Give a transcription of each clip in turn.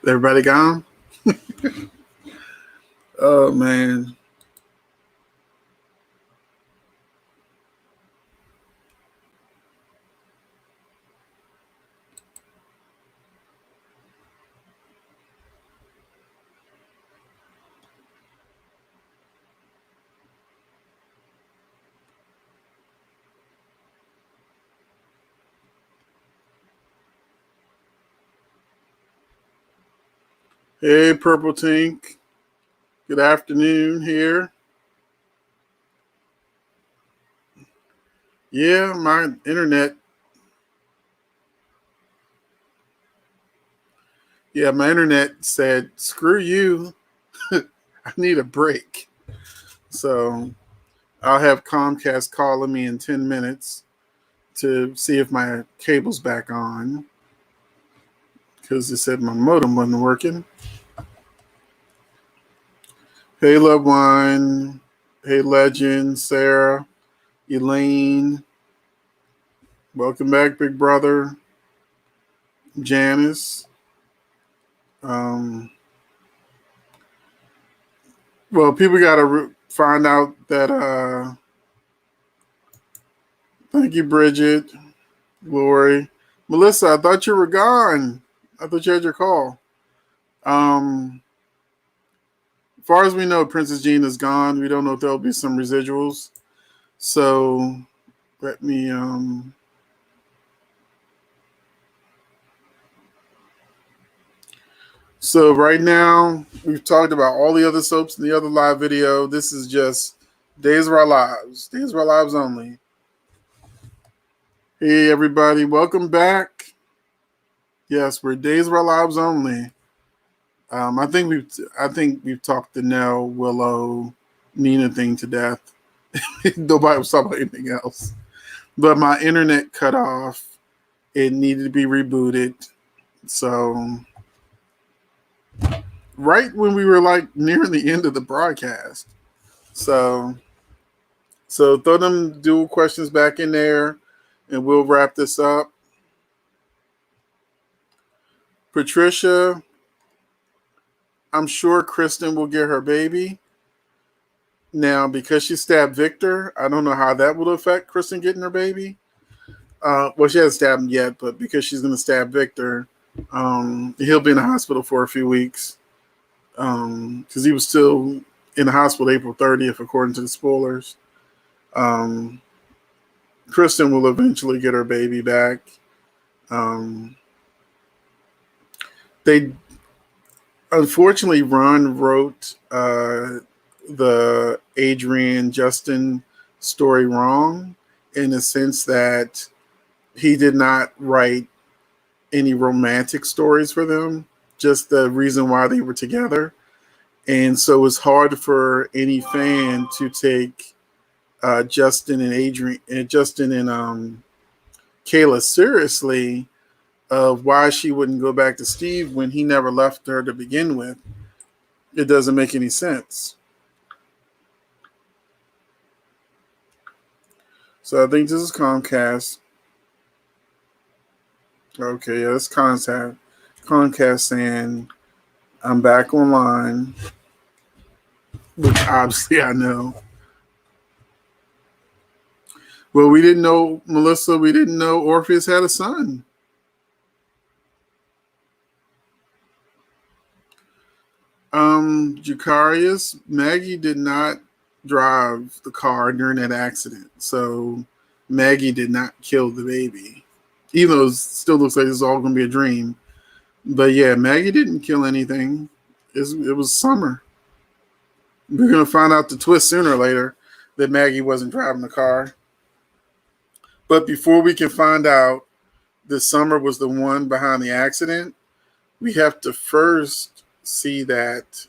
Everybody gone? Oh, man. Hey, Purple Tink. Good afternoon here. Yeah, my internet. Yeah, my internet said, screw you. I need a break. So I'll have Comcast calling me in 10 minutes to see if my cable's back on because they said my modem wasn't working. Hey, Love One. Hey, Legend. Sarah. Elaine. Welcome back, Big Brother. Janice. Um, well, people got to find out that. Thank you, Bridget, Lori, Melissa. I thought you were gone. I thought you had your call. As far as we know, Princess Jean is gone. We don't know if there'll be some residuals. So let me. So right now, we've talked about all the other soaps in the other live video. This is just Days of Our Lives. Days of Our Lives only. Hey, everybody. Welcome back. Yes, we're Days of Our Lives only. I think we've talked the Nell, Willow, Nina thing to death. Nobody was talking about anything else. But my internet cut off. It needed to be rebooted. So right when we were like near the end of the broadcast. So throw them dual questions back in there and we'll wrap this up. Patricia, I'm sure Kristen will get her baby. Now, because she stabbed Victor, I don't know how that will affect Kristen getting her baby. Well, she hasn't stabbed him yet, but because she's going to stab Victor, he'll be in the hospital for a few weeks because he was still in the hospital April 30th, according to the spoilers. Kristen will eventually get her baby back. They unfortunately, Ron wrote the Adrian Justin story wrong in the sense that he did not write any romantic stories for them, just the reason why they were together. And so it's hard for any fan to take Justin and Adrian and Justin and Kayla seriously of why she wouldn't go back to Steve when he never left her to begin with. It doesn't make any sense. So I think this is Comcast. Okay, yeah, that's Comcast saying I'm back online, which obviously I know. Well, we didn't know, Melissa, we didn't know Orpheus had a son. Jacarius, Maggie did not drive the car during that accident. So Maggie did not kill the baby. Even though it still looks like it's all going to be a dream. But yeah, Maggie didn't kill anything. It was Summer. We're going to find out the twist sooner or later that Maggie wasn't driving the car. But before we can find out that Summer was the one behind the accident, we have to first see that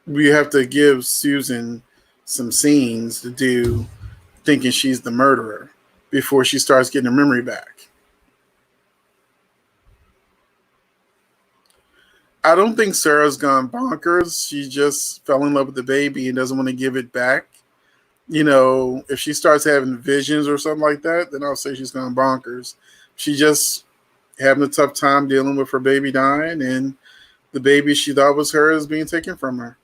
we have to give Susan some scenes to do thinking she's the murderer before she starts getting her memory back. I don't think Sarah's gone bonkers. She just fell in love with the baby and doesn't want to give it back. You know, if she starts having visions or something like that, then I'll say she's gone bonkers. She just having a tough time dealing with her baby dying and the baby she thought was hers being taken from her.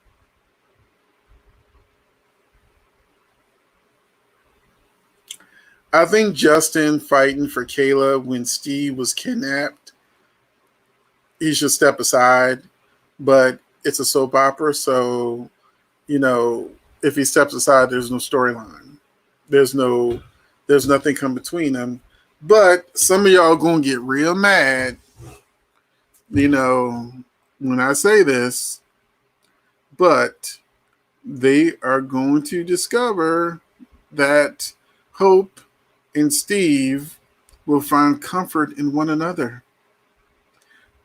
I think Justin fighting for Kayla when Steve was kidnapped, he should step aside. But it's a soap opera, so you know, if he steps aside, there's no storyline. There's no, there's nothing come between them. But some of y'all gonna get real mad, you know, when I say this. But they are going to discover that Hope and Steve will find comfort in one another.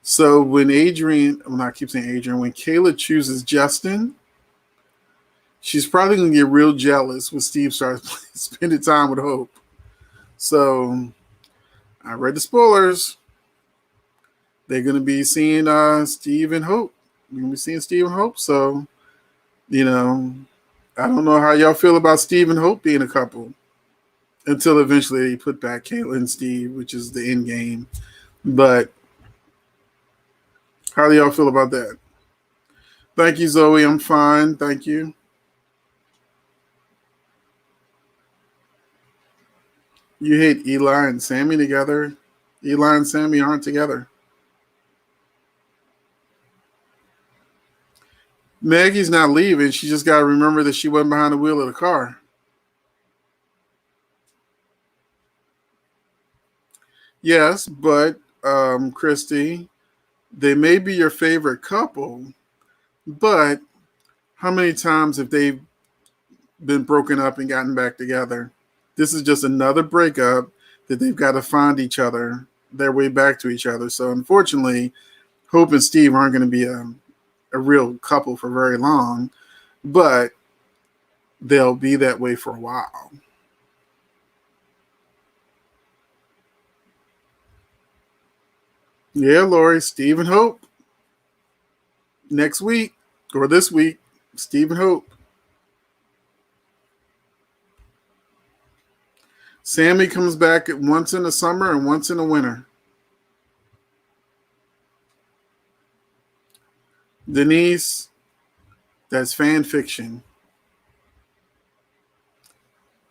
So when Adrian, well, I keep saying Adrian, when Kayla chooses Justin, she's probably going to get real jealous when Steve starts spending time with Hope. So I read the spoilers. They're going to be seeing Steve and Hope. We're going to be seeing Steve and Hope. So, you know, I don't know how y'all feel about Steve and Hope being a couple until eventually they put back Kayla and Steve, which is the end game. But how do y'all feel about that? Thank you, Zoe. I'm fine. Thank you. You hate Eli and Sammy together. Eli and Sammy aren't together. Maggie's not leaving. She just got to remember that she wasn't behind the wheel of the car. Yes, but Christy, they may be your favorite couple, but how many times have they been broken up and gotten back together? This is just another breakup that they've got to find each other, their way back to each other. So unfortunately, Hope and Steve aren't going to be a real couple for very long, but they'll be that way for a while. Yeah, Lori, Steve and Hope next week or this week. Steve and Hope. Sammy comes back once in the summer and once in the winter. Denise, that's fan fiction.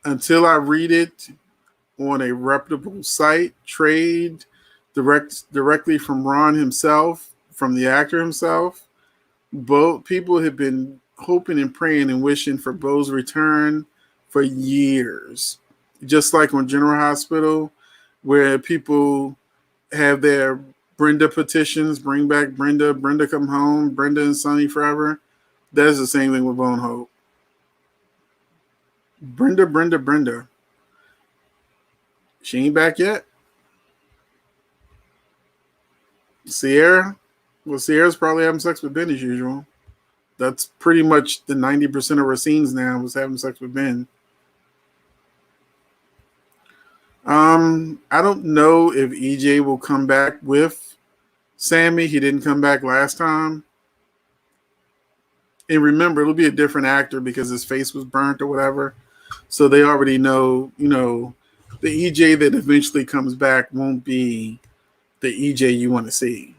Until I read it on a reputable site, directly from Ron himself, from the actor himself, both people have been hoping and praying and wishing for Bo's return for years. Just like on General Hospital, where people have their Brenda petitions, bring back Brenda, Brenda come home, Brenda and Sonny forever. That is the same thing with Bone Hope. Brenda, Brenda, Brenda. She ain't back yet. Sierra? Well, Sierra's probably having sex with Ben as usual. That's pretty much the 90% of her scenes now was having sex with Ben. I don't know if EJ will come back with Sammy. He didn't come back last time. And remember, it'll be a different actor because his face was burnt or whatever. So they already know, the EJ that eventually comes back won't be the EJ you want to see.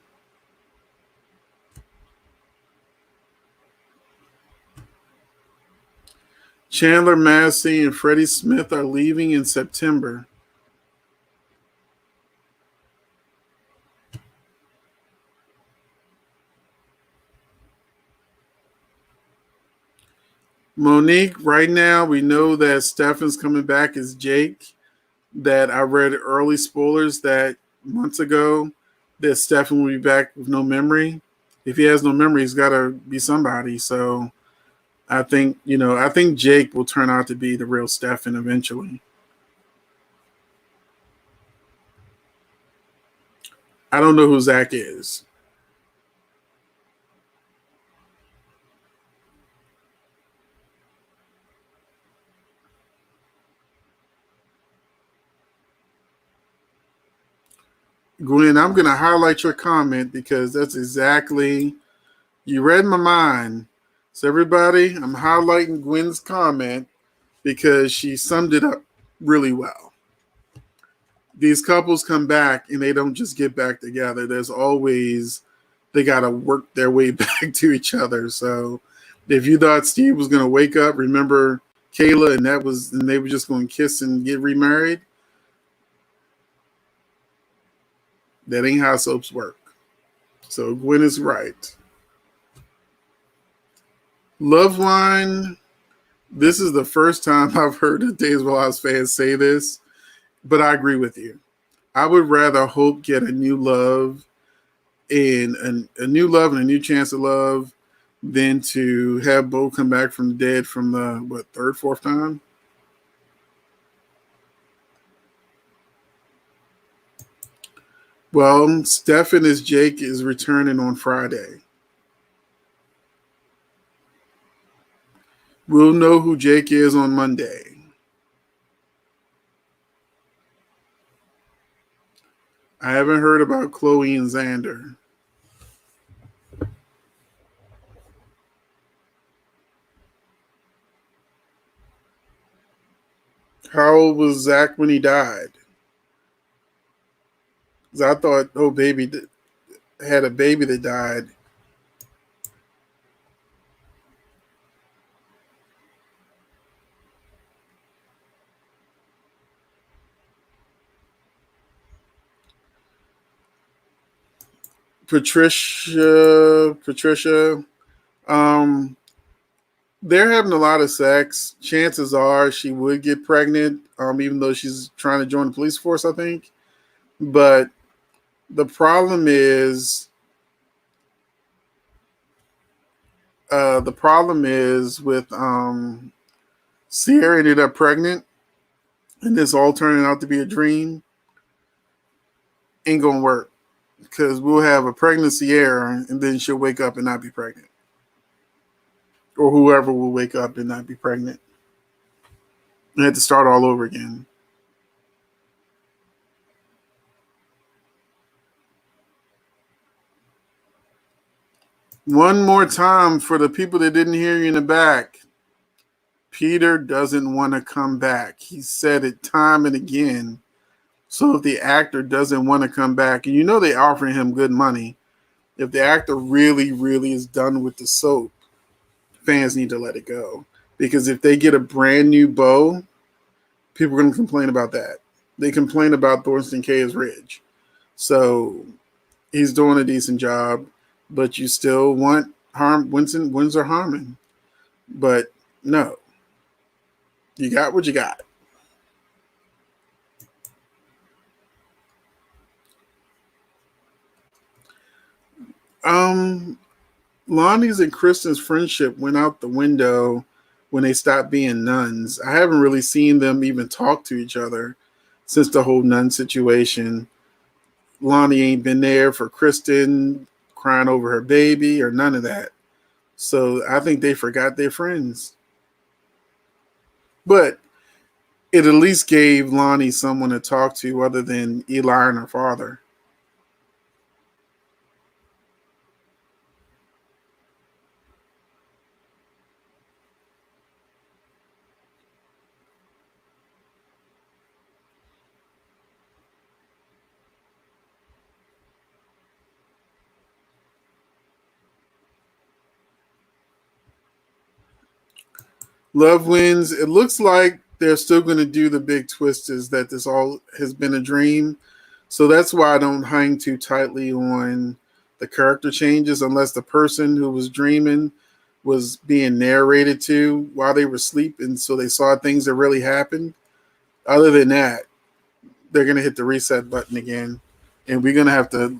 Chandler Massey and Freddie Smith are leaving in September. Monique, right now we know that Stefan's coming back as Jake. That I read early spoilers that months ago that Stefan will be back with no memory. If he has no memory, he's got to be somebody. So I think Jake will turn out to be the real Stefan eventually. I don't know who Zach is. Gwen, I'm going to highlight your comment because that's exactly, you read my mind. So, everybody, I'm highlighting Gwen's comment because she summed it up really well. these couples come back and they don't just get back together. There's always, they got to work their way back to each other. So if you thought Steve was going to wake up, remember Kayla, and they were just going to kiss and get remarried, that ain't how soaps work. So Gwen is right. Loveline, this is the first time I've heard a Days of Our Lives fans say this, but I agree with you. I would rather Hope get a new love and a new love and a new chance of love than to have Bo come back from the dead from the third, fourth time. Well, Stefan as Jake is returning on Friday. We'll know who Jake is on Monday. I haven't heard about Chloe and Xander. How old was Zach when he died? Because I thought, oh, baby had a baby that died. Patricia, um, they're having a lot of sex. Chances are she would get pregnant, even though she's trying to join the police force, I think. But the problem is, with Sierra ended up pregnant, and this all turning out to be a dream. Ain't gonna work because we'll have a pregnant Sierra, and then she'll wake up and not be pregnant, or whoever will wake up and not be pregnant, and have to start all over again. One more time for the people that didn't hear you in the back. Peter doesn't want to come back. He said it time and again. So if the actor doesn't want to come back, and you know they offering him good money, if the actor really, really is done with the soap, fans need to let it go. Because if they get a brand new Bo, people are going to complain about that. They complain about Thornton K as Ridge. So he's doing a decent job, but you still want Windsor Harmon. But no, you got what you got. Lonnie's and Kristen's friendship went out the window when they stopped being nuns. I haven't really seen them even talk to each other since the whole nun situation. Lonnie ain't been there for Kristen crying over her baby or none of that. So I think they forgot their friends. But it at least gave Lonnie someone to talk to other than Eli and her father. Love wins. It looks like they're still going to do the big twist is that this all has been a dream. So that's why I don't hang too tightly on the character changes unless the person who was dreaming was being narrated to while they were asleep. And so they saw things that really happened. Other than that, they're going to hit the reset button again. And we're going to have to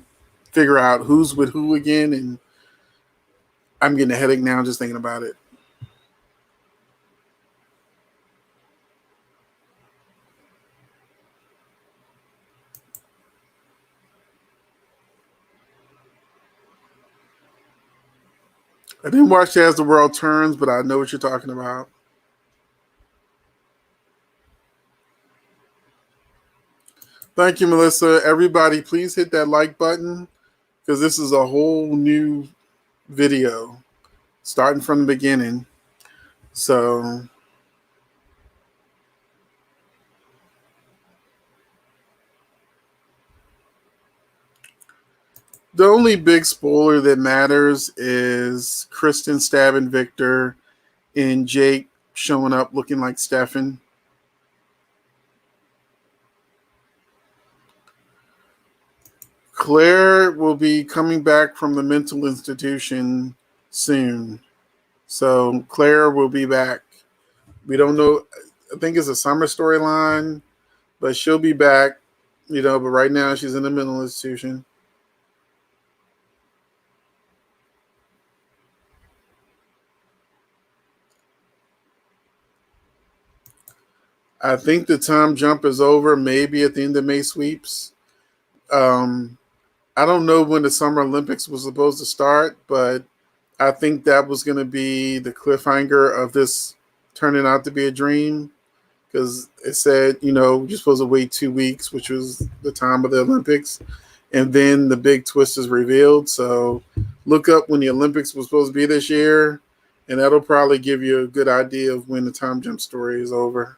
figure out who's with who again. And I'm getting a headache now just thinking about it. I didn't watch As the World Turns, but I know what you're talking about. Thank you, Melissa. Everybody, please hit that like button because this is a whole new video starting from the beginning. So, The only big spoiler that matters is Kristen stabbing Victor and Jake showing up looking like Stefan. Claire will be coming back from the mental institution soon. So Claire will be back. We don't know. I think it's a summer storyline, but she'll be back. But right now she's in the mental institution. I think the time jump is over, maybe at the end of May sweeps. Um, I don't know when the Summer Olympics was supposed to start, but I think that was going to be the cliffhanger of this turning out to be a dream because it said, you're supposed to wait 2 weeks, which was the time of the Olympics. And then the big twist is revealed. So look up when the Olympics was supposed to be this year, and that'll probably give you a good idea of when the time jump story is over.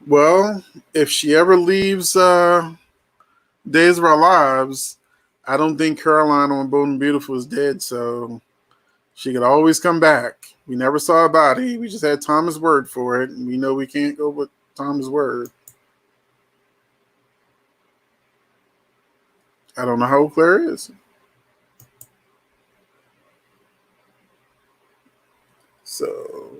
Well, if she ever leaves Days of Our Lives, I don't think Caroline on Bold and Beautiful is dead, so she could always come back. We never saw a body. We just had Thomas' word for it, and we know we can't go with Thomas' word. I don't know how old Claire is. So,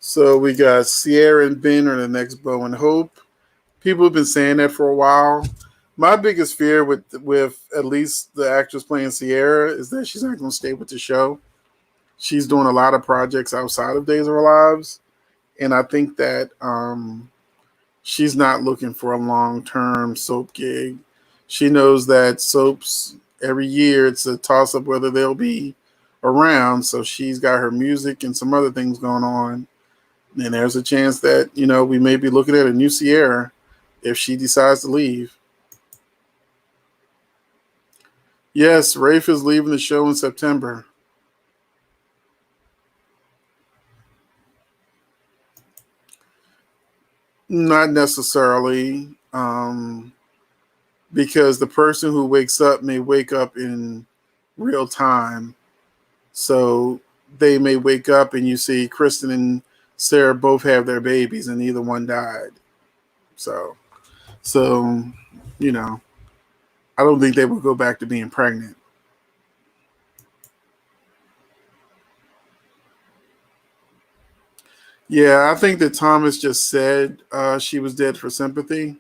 so we got Sierra and Ben are the next Bo and Hope. People have been saying that for a while. My biggest fear with at least the actress playing Sierra is that she's not going to stay with the show. She's doing a lot of projects outside of Days of Our Lives, and I think that she's not looking for a long-term soap gig. She knows that soaps every year it's a toss-up whether they'll be around. So she's got her music and some other things going on, and there's a chance that we may be looking at a new Sierra if she decides to leave. Yes, Rafe is leaving the show in September. Not necessarily, because the person who wakes up may wake up in real time. So they may wake up and you see Kristen and Sarah both have their babies and neither one died. So, you know, I don't think they will go back to being pregnant. Yeah, I think that Thomas just said she was dead for sympathy.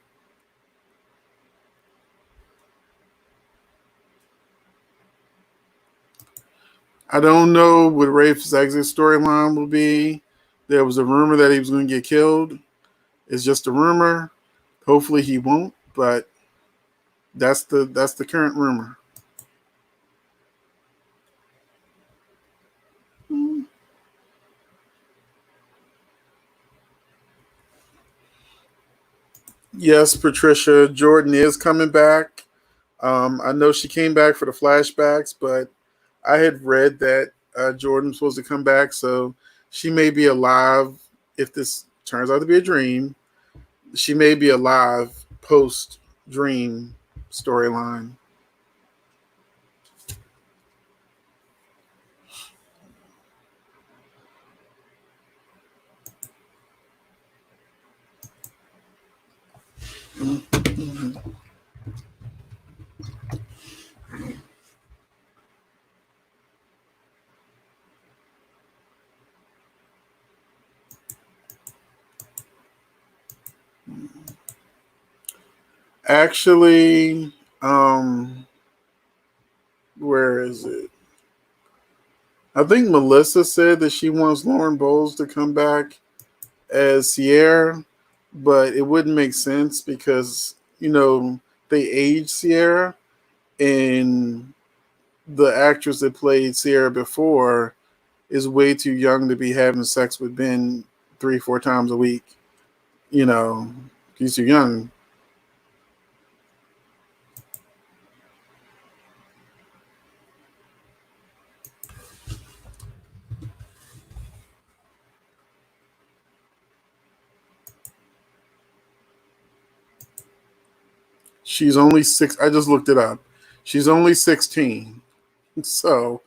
I don't know what Rafe's exit storyline will be. There was a rumor that he was going to get killed. It's just a rumor. Hopefully he won't, but that's the current rumor. Yes, Patricia Jordan is coming back. I know she came back for the flashbacks, but I had read that Jordan was supposed to come back, so she may be alive if this turns out to be a dream. She may be alive post dream storyline. Actually, where is it? I think Melissa said that she wants Lauren Bowles to come back as Sierra, but it wouldn't make sense because they aged Sierra, and the actress that played Sierra before is way too young to be having sex with Ben 3-4 times a week. You know, he's too young. She's only six. I just looked it up. She's only 16. So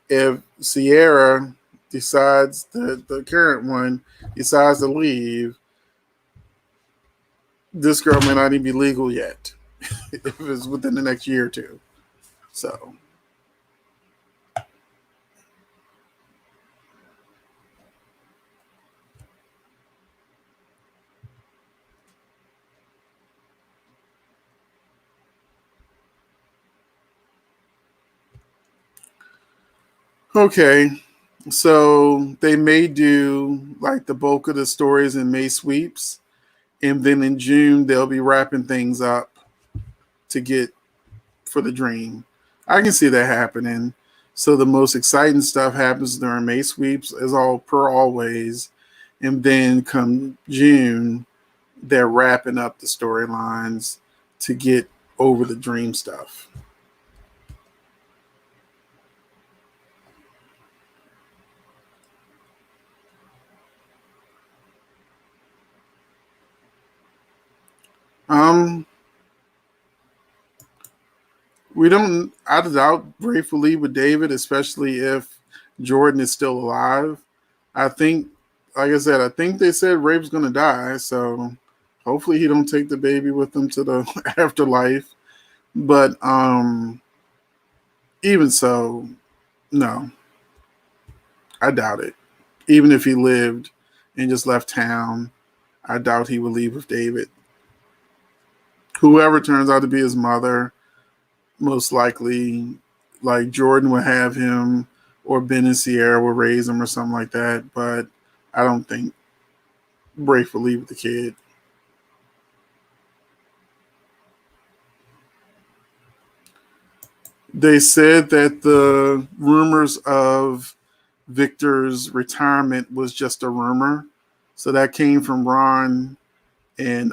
if Sierra decides, the current one decides to leave, this girl may not even be legal yet if it's within the next year or two. So, okay. So they may do like the bulk of the stories in May sweeps. And then in June, they'll be wrapping things up to get for the dream. I can see that happening. So the most exciting stuff happens during May sweeps, as all per always. And then come June, they're wrapping up the storylines to get over the dream stuff. Um, we don't. I doubt Rafe will leave with David, especially if Jordan is still alive. I think, like I said, I think they said Rafe's gonna die, so hopefully he don't take the baby with him to the afterlife. But even so, no, I doubt it. Even if he lived and just left town, I doubt he would leave with David. Whoever turns out to be his mother, most likely, like Jordan would have him, or Ben and Sierra will raise him, or something like that. But I don't think Rafe will leave with the kid. They said that the rumors of Victor's retirement was just a rumor. So that came from Ron and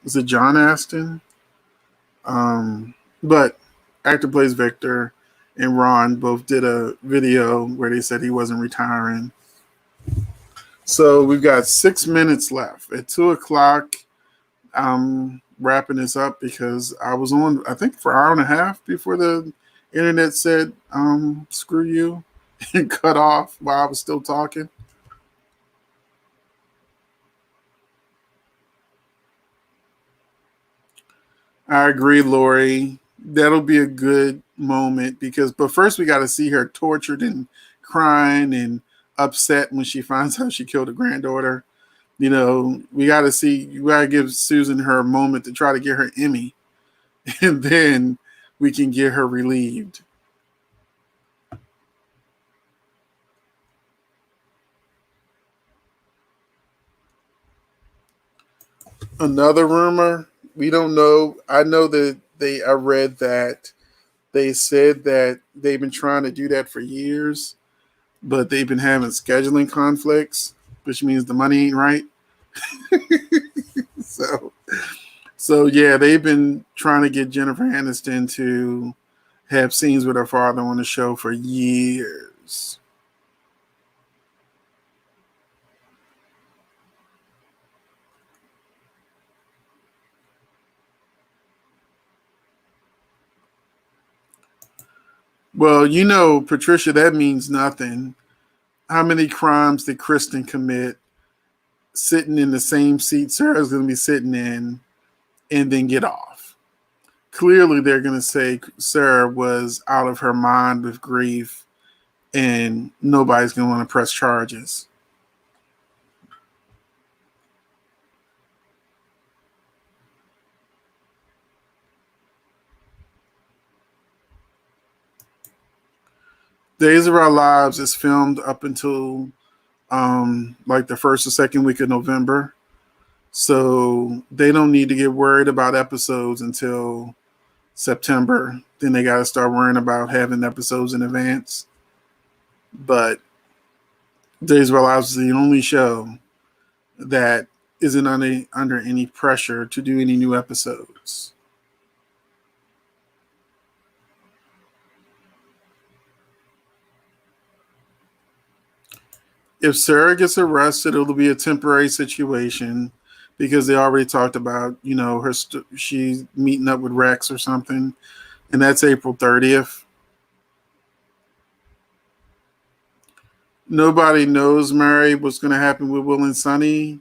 was it John Aston? But actor plays Victor, and Ron both did a video where they said he wasn't retiring. So we've got 6 minutes left. At 2 o'clock, I'm wrapping this up because I was on, I think, for an hour and a half before the internet said, screw you, and cut off while I was still talking. I agree, Lori. That'll be a good moment because, but first we got to see her tortured and crying and upset when she finds out she killed a granddaughter. You know, we got to see, you got to give Susan her moment to try to get her Emmy, and then we can get her relieved. Another rumor, we don't know. I know that I read that they said that they've been trying to do that for years, but they've been having scheduling conflicts, which means the money ain't right. So, so yeah, they've been trying to get Jennifer Aniston to have scenes with her father on the show for years. Well, you know, Patricia, that means nothing. How many crimes did Kristen commit sitting in the same seat Sarah's going to be sitting in and then get off? Clearly, they're going to say Sarah was out of her mind with grief and nobody's going to want to press charges. Days of Our Lives is filmed up until like the first or second week of November. So they don't need to get worried about episodes until September. Then they got to start worrying about having episodes in advance. But Days of Our Lives is the only show that isn't under any pressure to do any new episodes. If Sarah gets arrested, it'll be a temporary situation because they already talked about, she's meeting up with Rex or something, and that's April 30th. Nobody knows, Mary, what's going to happen with Will and Sonny.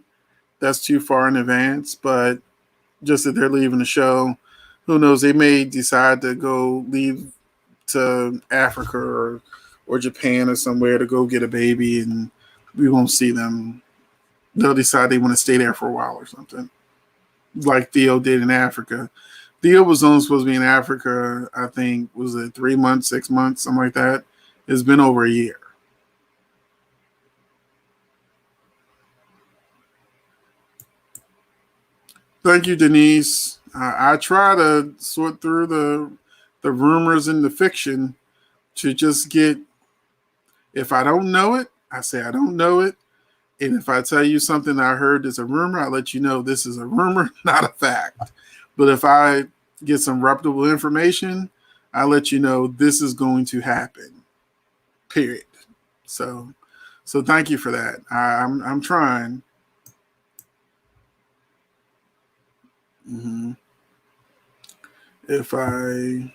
That's too far in advance, but just that they're leaving the show, who knows? They may decide to go leave to Africa or Japan or somewhere to go get a baby, and we won't see them. They'll decide they want to stay there for a while or something, like Theo did in Africa. Theo was only supposed to be in Africa, I think, was it 3 months, 6 months, something like that. It's been over a year. Thank you, Denise. I try to sort through the rumors and the fiction to just get, if I don't know it, I say I don't know it. And if I tell you something I heard is a rumor, I let you know this is a rumor, not a fact. But if I get some reputable information, I let you know this is going to happen. Period. So thank you for that. I'm trying. Mm-hmm. If I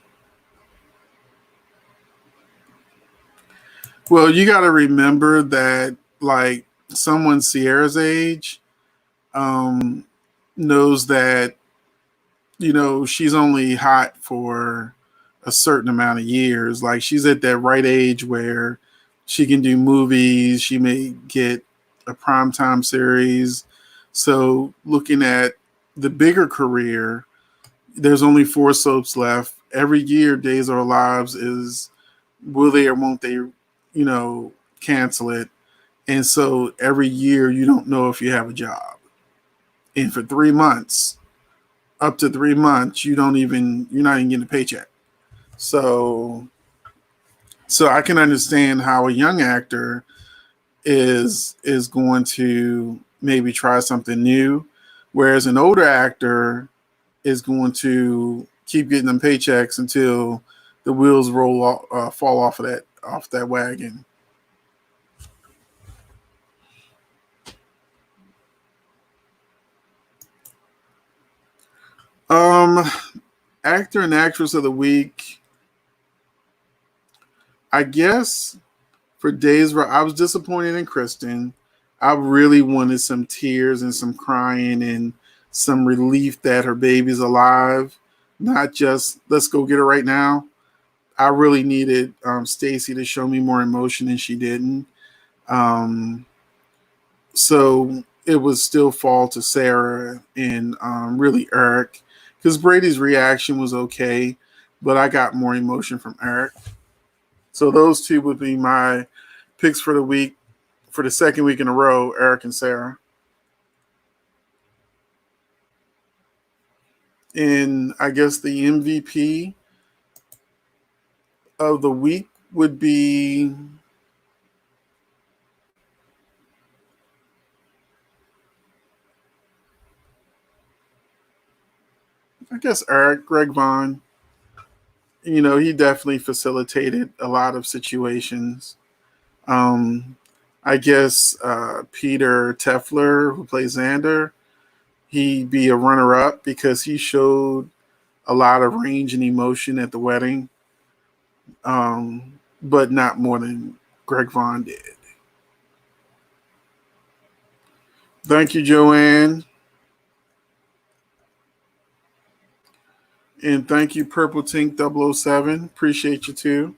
Well, you got to remember that, like, someone Sierra's age um, knows that, she's only hot for a certain amount of years. Like, she's at that right age where she can do movies. She may get a primetime series. So, looking at the bigger career, there's only 4 soaps left. Every year, Days of Our Lives is will they or won't they, cancel it. And so every year you don't know if you have a job. And for 3 months, up to 3 months, you're not even getting a paycheck. So I can understand how a young actor is going to maybe try something new, whereas an older actor is going to keep getting them paychecks until the wheels fall off that wagon. Um, Actor and actress of the week, I guess. For days where I was disappointed in Kristen, I really wanted some tears and some crying and some relief that her baby's alive, not just let's go get her right now. I really needed Stacy to show me more emotion, and she didn't. Um, so it would still fall to Sarah and really Eric, because Brady's reaction was okay, but I got more emotion from Eric. So those two would be my picks for the week, for the second week in a row, Eric and Sarah. And I guess the MVP of the week would be, I guess, Eric, Greg Vaughn. He definitely facilitated a lot of situations. Um, I guess Peter Tefler, who plays Xander, he'd be a runner up because he showed a lot of range and emotion at the wedding, but not more than Greg Vaughn did. Thank you, Joanne. And thank you, Purple Tink 007. Appreciate you too.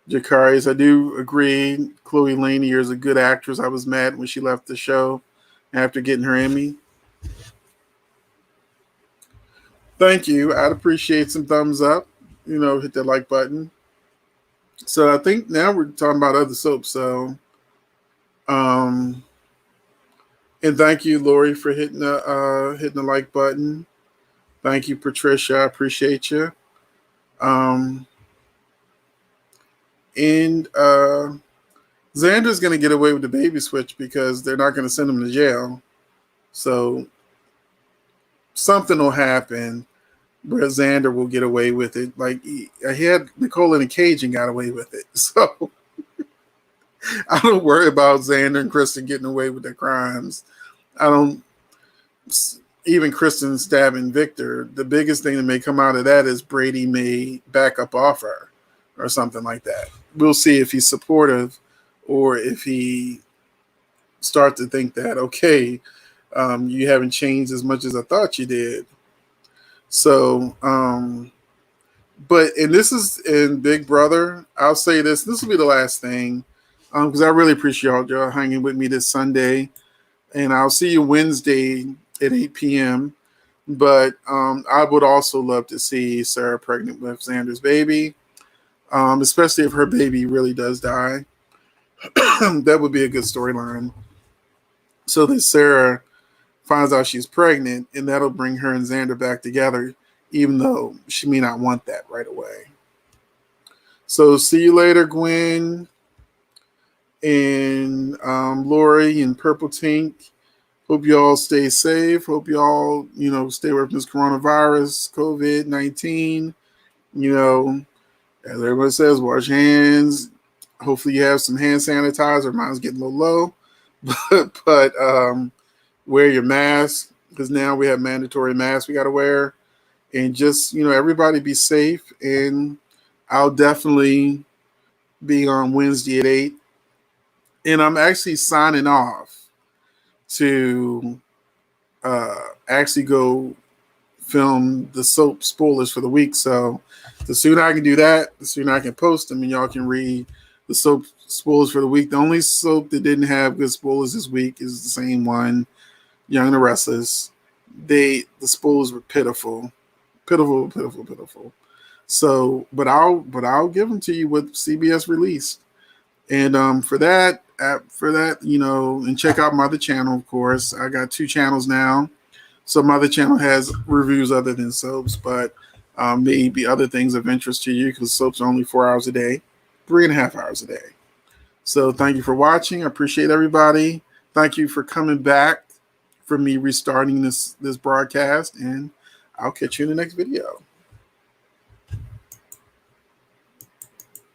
Jakaris, I do agree. Chloe Lanier is a good actress. I was mad when she left the show after getting her Emmy. Thank you. I'd appreciate some thumbs up. Hit that like button. So I think now we're talking about other soaps. So, and thank you, Lori, for hitting the like button. Thank you, Patricia. I appreciate you. Um, and Xander's going to get away with the baby switch because they're not going to send him to jail. So something will happen where Xander will get away with it. Like he had Nicole in a cage and got away with it. So I don't worry about Xander and Kristen getting away with their crimes. I don't. Even Kristen stabbing Victor, the biggest thing that may come out of that is Brady may back up off her or something like that. We'll see if he's supportive or if he starts to think that, okay, you haven't changed as much as I thought you did. So, but, and this is in Big Brother, I'll say this will be the last thing, because I really appreciate y'all hanging with me this Sunday. And I'll see you Wednesday at 8 p.m. But I would also love to see Sarah pregnant with Xander's baby, especially if her baby really does die. That would be a good storyline. So that Sarah finds out she's pregnant, and that'll bring her and Xander back together, even though she may not want that right away. So see you later, Gwen and Lori and Purple Tink. Hope you all stay safe. Hope you all, stay away from this coronavirus, COVID-19. As everyone says, wash your hands. Hopefully you have some hand sanitizer. Mine's getting a little low. But wear your mask, because now we have mandatory masks we got to wear. And just, everybody be safe. And I'll definitely be on Wednesday at 8. And I'm actually signing off to actually go film the soap spoilers for the week. So the sooner I can do that, the sooner I can post them and y'all can read the soap spoilers for the week. The only soap that didn't have good spoilers this week is the same one, Young and the Restless. The spoilers were pitiful. So, but I'll give them to you with CBS released. And for that, and check out my other channel, of course. I got 2 channels now. So my other channel has reviews other than soaps, but maybe other things of interest to you, because soaps are only 4 hours a day, 3.5 hours a day. So thank you for watching. I appreciate everybody. Thank you for coming back for me restarting this broadcast, and I'll catch you in the next video.